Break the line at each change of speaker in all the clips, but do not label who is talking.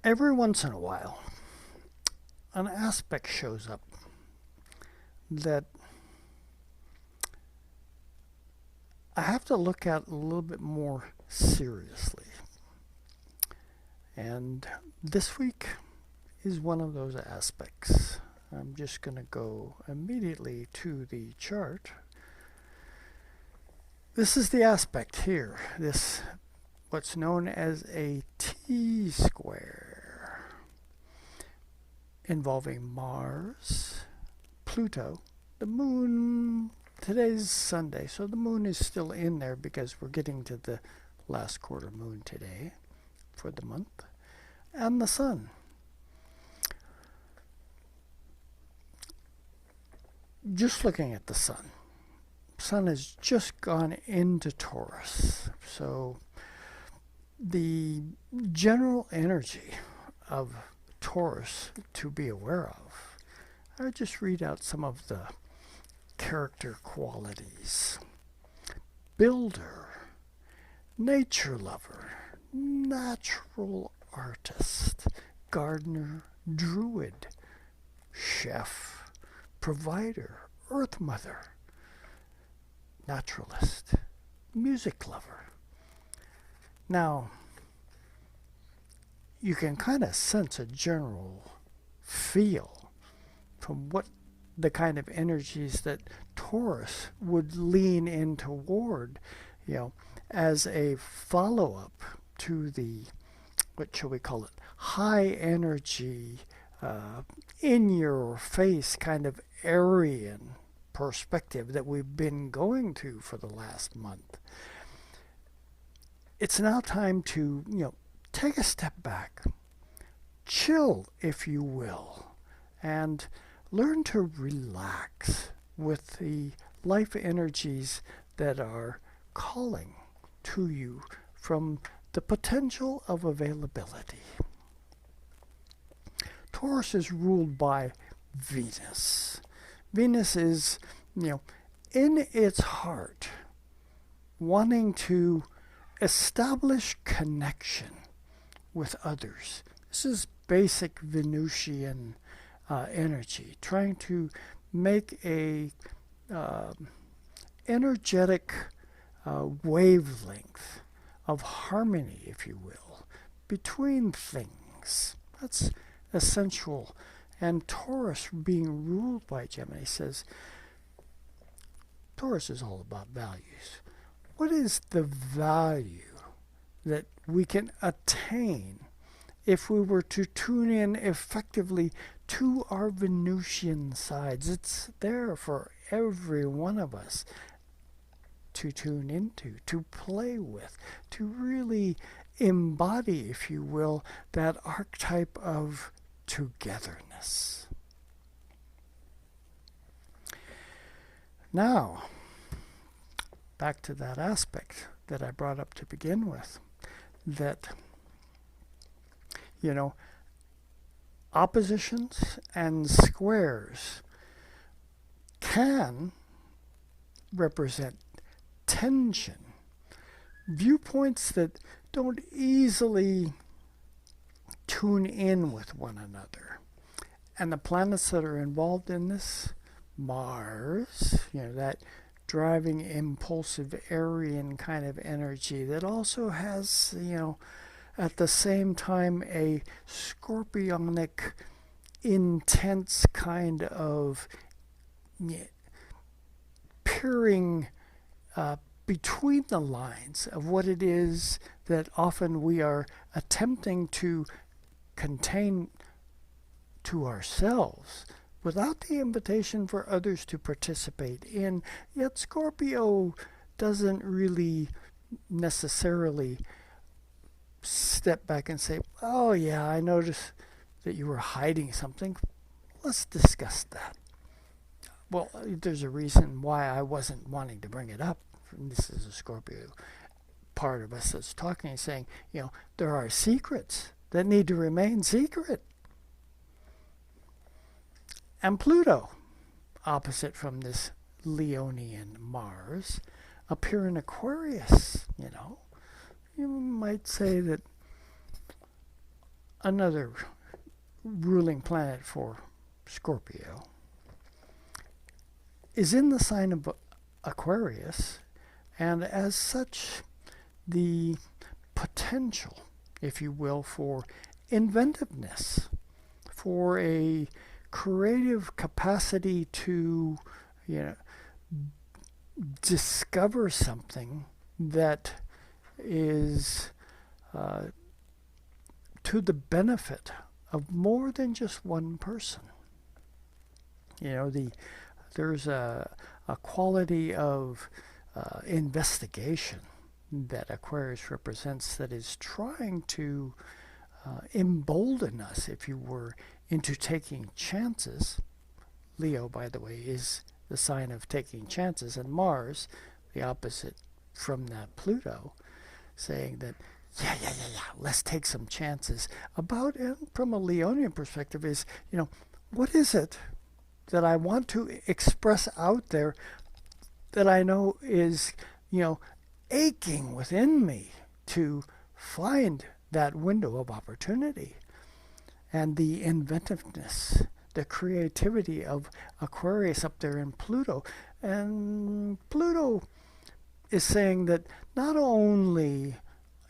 Every once in a while, an aspect shows up that I have to look at a little bit more seriously. And this week is one of those aspects. I'm just going to go immediately to the chart. This is the aspect here, this what's known as a T-square, involving Mars, Pluto, the moon. Today's Sunday, so the moon is still in there because we're getting to the last quarter moon today for the month, and the sun. Just looking at the sun has just gone into Taurus, so the general energy of Taurus to be aware of. I'll just read out some of the character qualities. Builder, nature lover, natural artist, gardener, druid, chef, provider, earth mother, naturalist, music lover. Now, you can kind of sense a general feel from what the kind of energies that Taurus would lean in toward, as a follow-up to the, what shall we call it, high energy, in your face kind of Aryan perspective that we've been going to for the last month. It's now time to, take a step back, chill, if you will, and learn to relax with the life energies that are calling to you from the potential of availability. Taurus is ruled by Venus. Venus is, in its heart, wanting to establish connection with others. This is basic Venusian energy, trying to make a energetic wavelength of harmony, if you will, between things. That's essential. And Taurus, being ruled by Gemini, says Taurus is all about values. What is the value that we can attain if we were to tune in effectively to our Venusian sides? It's there for every one of us to tune into, to play with, to really embody, if you will, that archetype of togetherness. Now, back to that aspect that I brought up to begin with, that, oppositions and squares can represent tension, viewpoints that don't easily tune in with one another. And the planets that are involved in this, Mars, that driving, impulsive, Aryan kind of energy that also has, at the same time a scorpionic, intense kind of peering between the lines of what it is that often we are attempting to contain to ourselves without the invitation for others to participate in. Yet Scorpio doesn't really necessarily step back and say, oh yeah, I noticed that you were hiding something. Let's discuss that. Well, there's a reason why I wasn't wanting to bring it up. This is a Scorpio part of us that's talking and saying, there are secrets that need to remain secret. And Pluto, opposite from this Leonian Mars, appear in Aquarius. You might say that another ruling planet for Scorpio, is in the sign of Aquarius, and as such, the potential, if you will, for inventiveness, for a creative capacity to, discover something that is to the benefit of more than just one person. There's a quality of investigation that Aquarius represents that is trying to embolden us, if you were, into taking chances. Leo, by the way, is the sign of taking chances, and Mars, the opposite from that Pluto, saying that yeah, let's take some chances. About, from a Leonian perspective, is, what is it that I want to express out there that I know is, aching within me to find that window of opportunity. And the inventiveness, the creativity of Aquarius up there in Pluto. And Pluto is saying that not only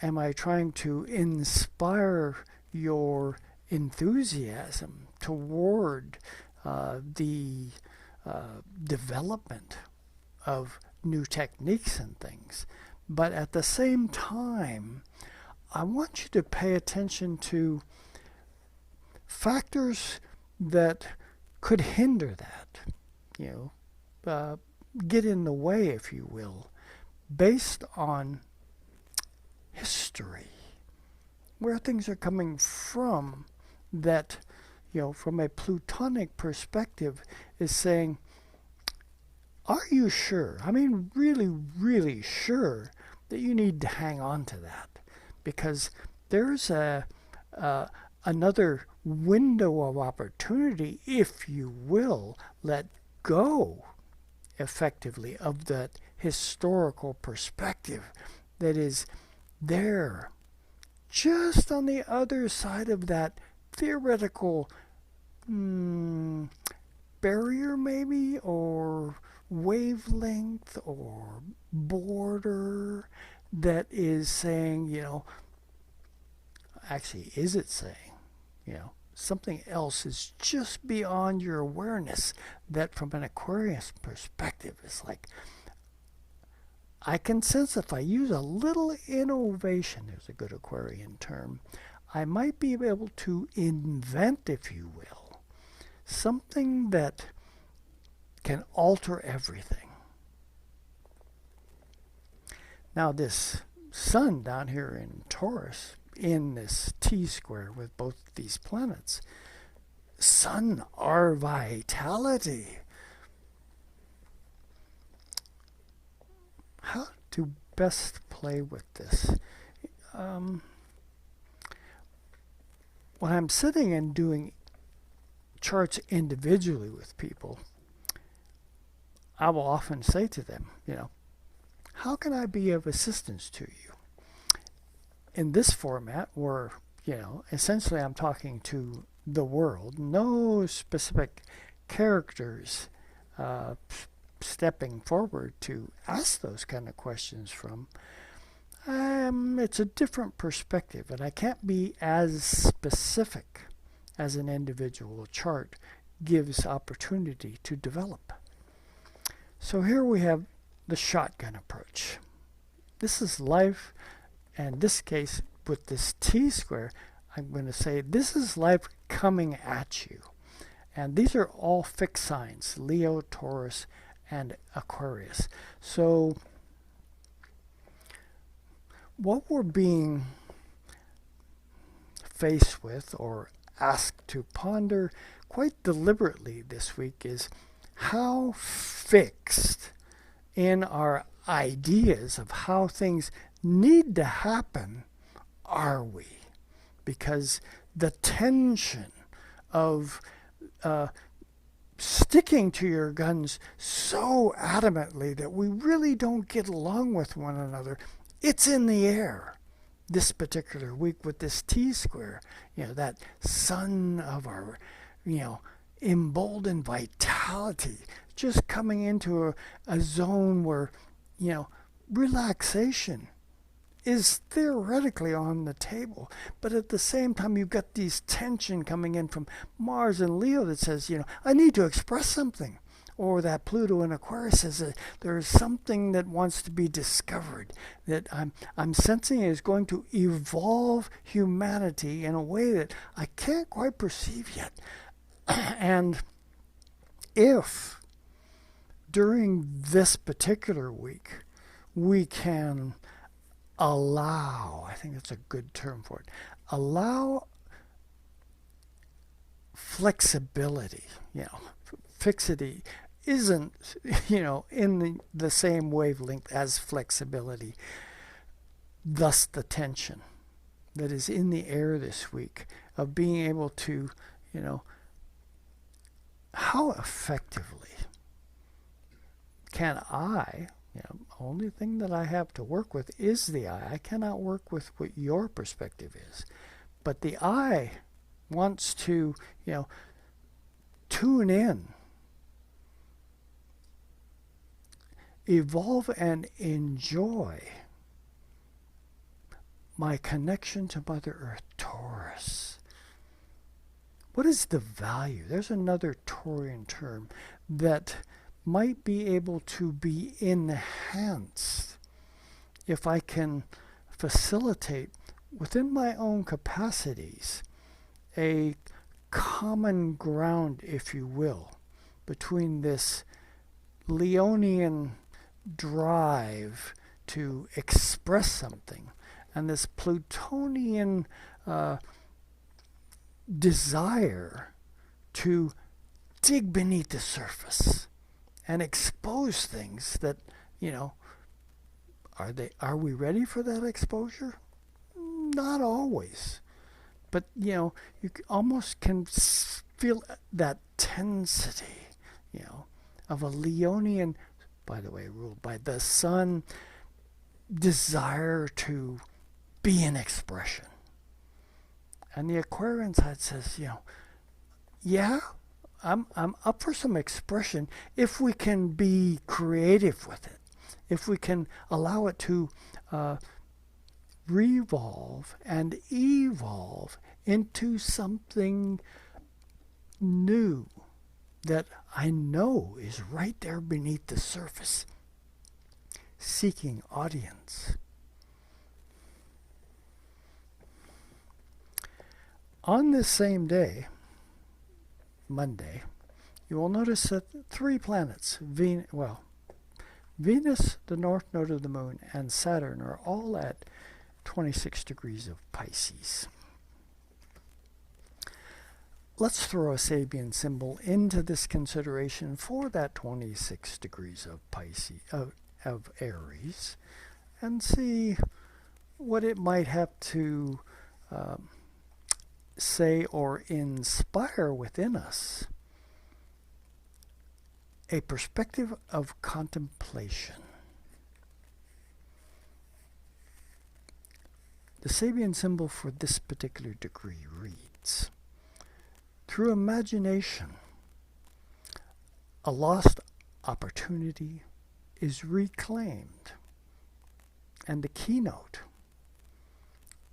am I trying to inspire your enthusiasm toward the development of new techniques and things, but at the same time, I want you to pay attention to factors that could hinder that, get in the way, if you will, based on history, where things are coming from, that, from a Plutonic perspective, is saying, are you sure? I mean, really, really sure that you need to hang on to that? Because there's another window of opportunity, if you will, let go effectively of that historical perspective that is there, just on the other side of that theoretical barrier, maybe, or wavelength or border, that is saying, actually, is it saying, something else is just beyond your awareness, that from an Aquarius perspective is like, I can sense if I use a little innovation, there's a good Aquarian term, I might be able to invent, if you will, something that can alter everything. Now this sun down here in Taurus, in this T-square with both these planets, sun, our vitality. How to best play with this? When I'm sitting and doing charts individually with people, I will often say to them, how can I be of assistance to you? In this format, where, essentially I'm talking to the world, no specific characters stepping forward to ask those kind of questions from, it's a different perspective, and I can't be as specific as an individual chart gives opportunity to develop. So here we have the shotgun approach. This is life, and in this case, with this T-square, I'm going to say this is life coming at you. And these are all fixed signs, Leo, Taurus, and Aquarius. So what we're being faced with or asked to ponder quite deliberately this week is, how fixed in our ideas of how things need to happen are we? Because the tension of sticking to your guns so adamantly that we really don't get along with one another, it's in the air. this particular week with this T-square, that sun of our, emboldened vitality, just coming into a zone where, relaxation is theoretically on the table. But at the same time, you've got these tension coming in from Mars and Leo that says, I need to express something. Or that Pluto in Aquarius says that there is something that wants to be discovered, that I'm sensing is going to evolve humanity in a way that I can't quite perceive yet. And if during this particular week we can allow, I think that's a good term for it, allow flexibility, fixity isn't, in the same wavelength as flexibility. Thus the tension that is in the air this week of being able to, how effectively can I, only thing that I have to work with is the I. I cannot work with what your perspective is. But the I wants to, tune in, evolve and enjoy my connection to Mother Earth, Taurus. What is the value? There's another Taurian term that might be able to be enhanced if I can facilitate within my own capacities a common ground, if you will, between this Leonian drive to express something and this Plutonian desire to dig beneath the surface and expose things that, are we ready for that exposure? Not always. But, you almost can feel that tensity, of a Leonian, by the way, ruled by the sun, desire to be an expression. And the Aquarian side says, yeah, I'm up for some expression if we can be creative with it, if we can allow it to revolve and evolve into something new that I know is right there beneath the surface, seeking audience. On this same day, Monday, you will notice that 3 planets, Venus, the north node of the moon, and Saturn are all at 26 degrees of Pisces. Let's throw a Sabian symbol into this consideration for that 26 degrees of Pisces, of Aries, and see what it might have to say or inspire within us a perspective of contemplation. The Sabian symbol for this particular degree reads, through imagination, a lost opportunity is reclaimed. And the keynote,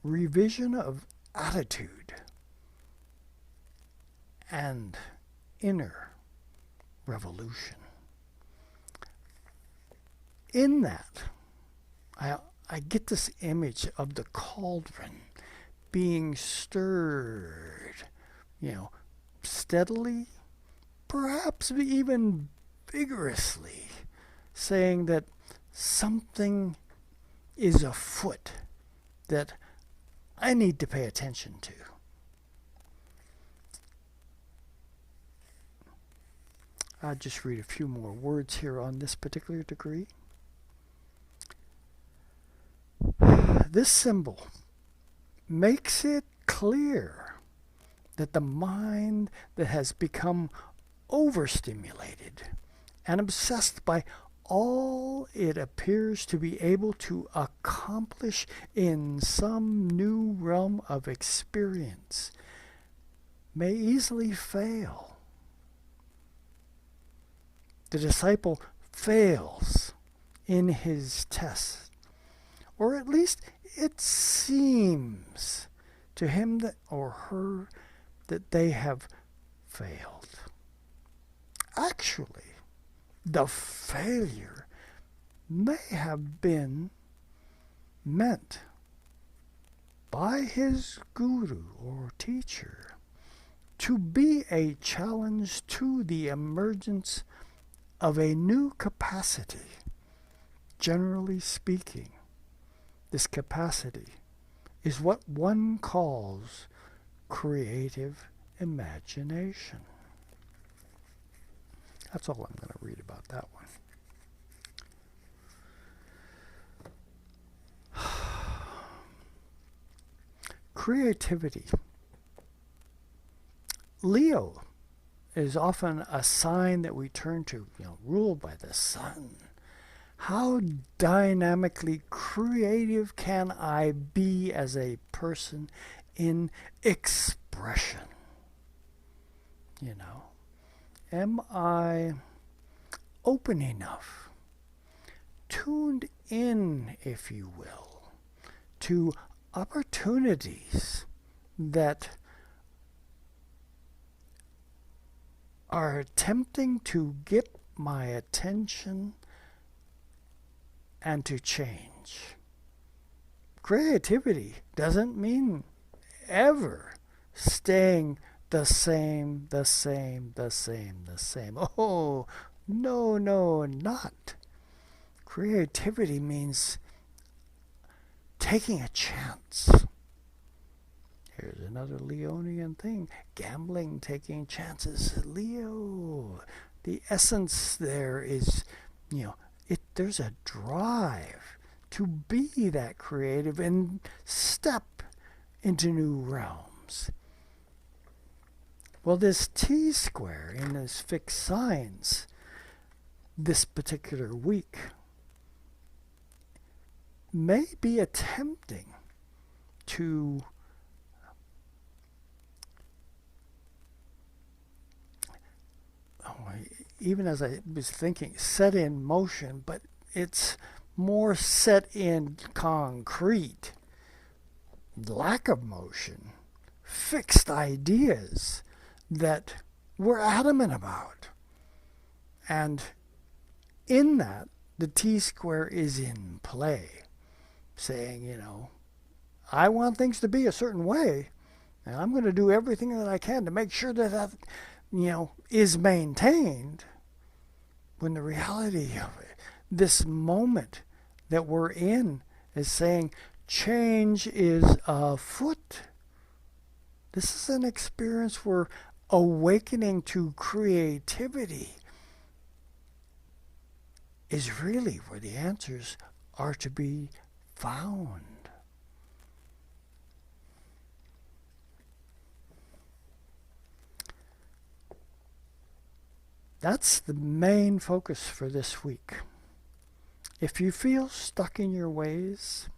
revision of attitude and inner revolution. In that, I get this image of the cauldron being stirred, steadily, perhaps even vigorously, saying that something is afoot that I need to pay attention to. I'll just read a few more words here on this particular degree. This symbol makes it clear that the mind that has become overstimulated and obsessed by all it appears to be able to accomplish in some new realm of experience may easily fail. The disciple fails in his test, or at least it seems to him that or her that they have failed. Actually, the failure may have been meant by his guru or teacher to be a challenge to the emergence of a new capacity. Generally speaking, this capacity is what one calls creative imagination. That's all I'm going to read about that one. Creativity. Leo is often a sign that we turn to, ruled by the sun. How dynamically creative can I be as a person in expression? Am I open enough, tuned in, if you will, to opportunities that are attempting to get my attention and to change? Creativity doesn't mean ever staying the same. Oh, no, not. Creativity means taking a chance. Here's another Leonian thing. Gambling, taking chances. Leo, the essence there is, there's a drive to be that creative and step into new realms. Well, this T-square in these fixed signs this particular week may be attempting to even as I was thinking, set in motion, but it's more set in concrete, lack of motion, fixed ideas that we're adamant about. And in that, the T-square is in play, saying, I want things to be a certain way, and I'm going to do everything that I can to make sure that is maintained, when the reality of it, this moment that we're in is saying change is afoot. This is an experience where awakening to creativity is really where the answers are to be found. That's the main focus for this week. If you feel stuck in your ways,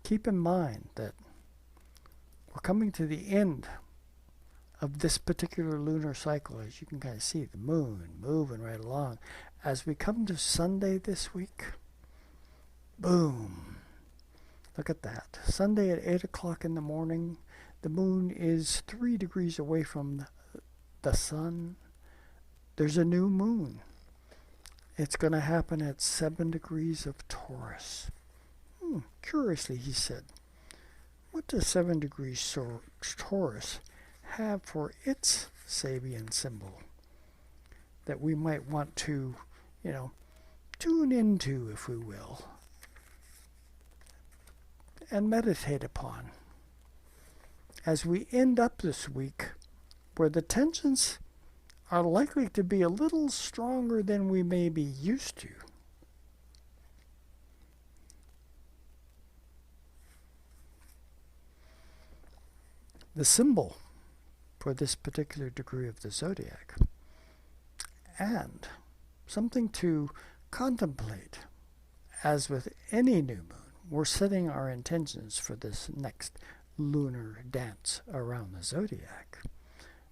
keep in mind that we're coming to the end of this particular lunar cycle. As you can kind of see the moon moving right along. As we come to Sunday this week, boom, look at that. Sunday at 8 o'clock in the morning, the moon is 3 degrees away from the sun. There's a new moon. It's going to happen at 7 degrees of Taurus. Curiously, he said, what does 7 degrees Taurus have for its Sabian symbol that we might want to, tune into, if we will, and meditate upon as we end up this week where the tensions are likely to be a little stronger than we may be used to. The symbol for this particular degree of the zodiac and something to contemplate. As with any new moon, we're setting our intentions for this next lunar dance around the zodiac.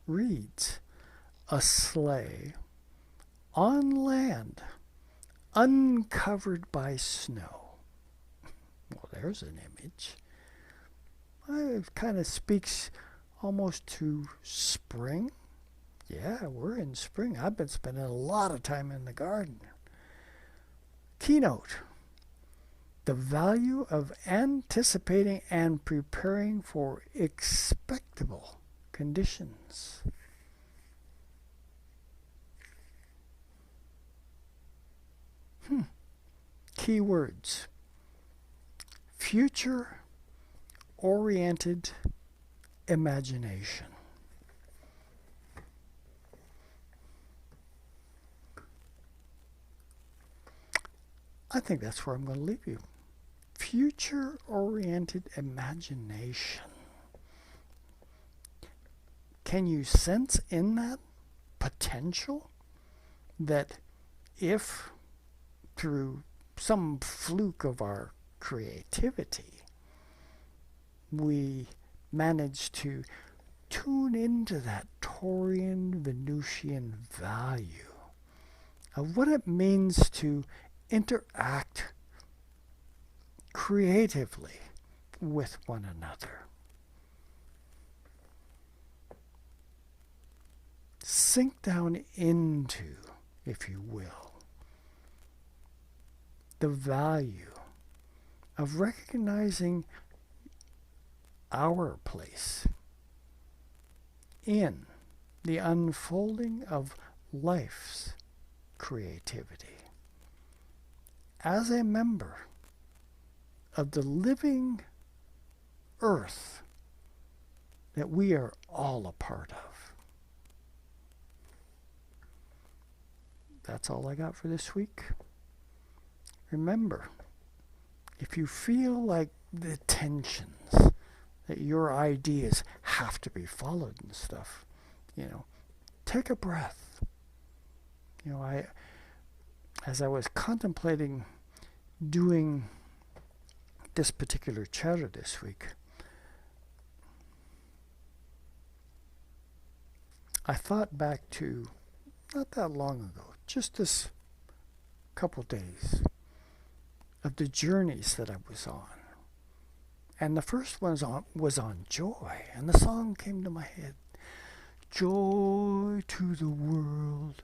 Reads, a sleigh on land, uncovered by snow. Well, there's an image. It kind of speaks almost to spring. Yeah, we're in spring. I've been spending a lot of time in the garden. Keynote, the value of anticipating and preparing for expectable conditions. Keywords, future-oriented imagination. I think that's where I'm going to leave you. Future-oriented imagination. Can you sense in that potential that if through some fluke of our creativity we manage to tune into that Taurian Venusian value of what it means to interact creatively with one another. Sink down into, if you will, the value of recognizing our place in the unfolding of life's creativity. As a member of the living earth that we are all a part of. That's all I got for this week. Remember, if you feel like the tensions, that your ideas have to be followed and stuff, take a breath. As I was contemplating doing this particular chatter this week, I thought back to not that long ago, just this couple days of the journeys that I was on. And the first one was on joy, and the song came to my head. Joy to the world,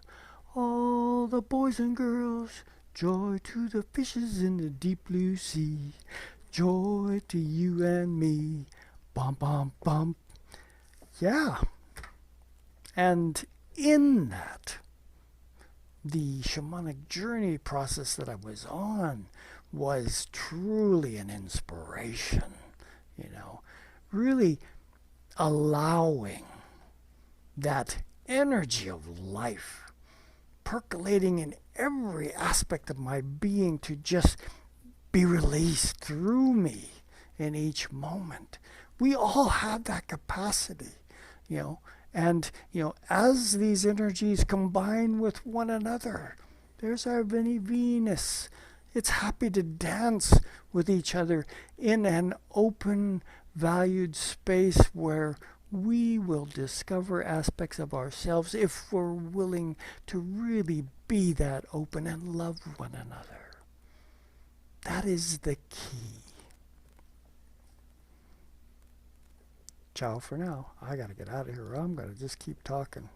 all the boys and girls, joy to the fishes in the deep blue sea, joy to you and me, bum, bum, bum. Yeah. And in that, the shamanic journey process that I was on was truly an inspiration, really allowing that energy of life percolating in every aspect of my being to just be released through me in each moment. We all have that capacity, and, as these energies combine with one another, there's our Venus. It's happy to dance with each other in an open, valued space where we will discover aspects of ourselves if we're willing to really be that open and love one another. That is the key. Ciao for now. I got to get out of here. I'm going to just keep talking.